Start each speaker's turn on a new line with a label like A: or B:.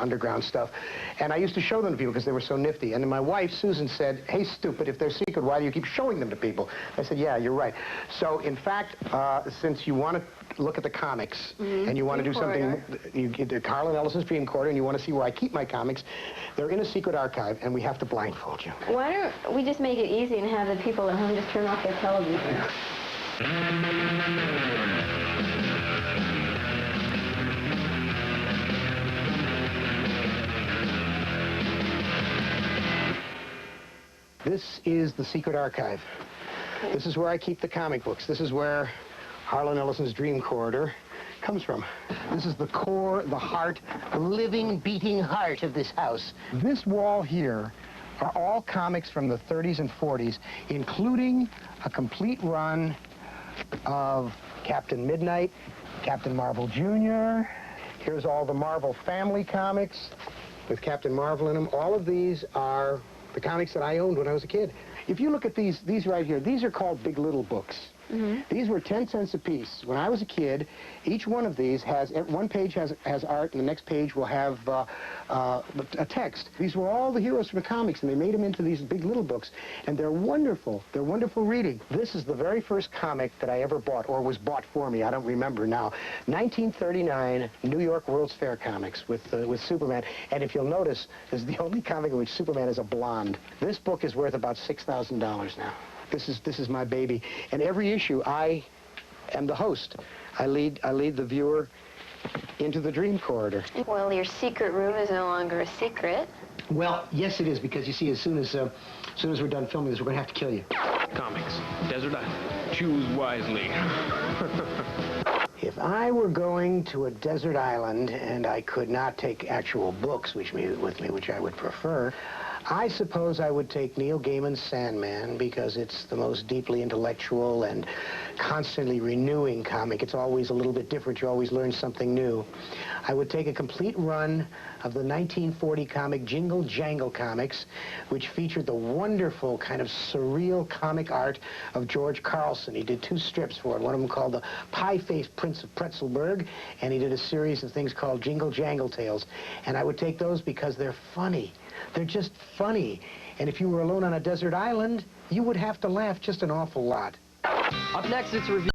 A: underground stuff. And I used to show them to people because they were so nifty. And then my wife, Susan, said, "Hey, stupid, if they're secret, why do you keep showing them to people?" I said, "Yeah, you're right." So, in fact, since you want to look at the comics, and you want to do something, you get Harlan Ellison's Dream Quarter, and you want to see where I keep my comics, they're in a secret archive, and we have to blindfold you.
B: Why don't we just make it easy and have the people at home just turn off their television?
A: This is the secret archive. This is where I keep the comic books. This is where Harlan Ellison's Dream Corridor comes from. This is the core, the heart, the living, beating heart of this house. This wall here are all comics from the 30s and 40s, including a complete run of Captain Midnight, Captain Marvel Jr. Here's all the Marvel family comics with Captain Marvel in them. All of these are the comics that I owned when I was a kid. If you look at these right here, these are called Big Little books. These were 10 cents a piece. When I was a kid, each one of these has, one page has art, and the next page will have a text. These were all the heroes from the comics, and they made them into these Big Little books, and they're wonderful. They're wonderful reading. This is the very first comic that I ever bought, or was bought for me. I don't remember now. 1939 New York World's Fair comics with Superman, and if you'll notice, this is the only comic in which Superman is a blonde. This book is worth about $6,000 now. This is my baby, and every issue I am the host. I lead the viewer into the Dream Corridor.
B: Well, your secret room is no longer a secret.
A: Well, yes, it is, because you see, as soon as we're done filming this, we're going to have to kill you.
C: Comics, Desert Island. Choose wisely.
A: If I were going to a desert island and I could not take actual books with me, which I would prefer, I suppose I would take Neil Gaiman's Sandman, because it's the most deeply intellectual and constantly renewing comic. It's always a little bit different. You always learn something new. I would take a complete run of the 1940 comic Jingle Jangle comics, which featured the wonderful kind of surreal comic art of George Carlson. He did 2 strips for it, one of them called the Pie-Faced Prince of Pretzelburg, and he did a series of things called Jingle Jangle Tales. And I would take those because they're funny. They're just funny. And if you were alone on a desert island, you would have to laugh just an awful lot.
D: Up next, it's a review.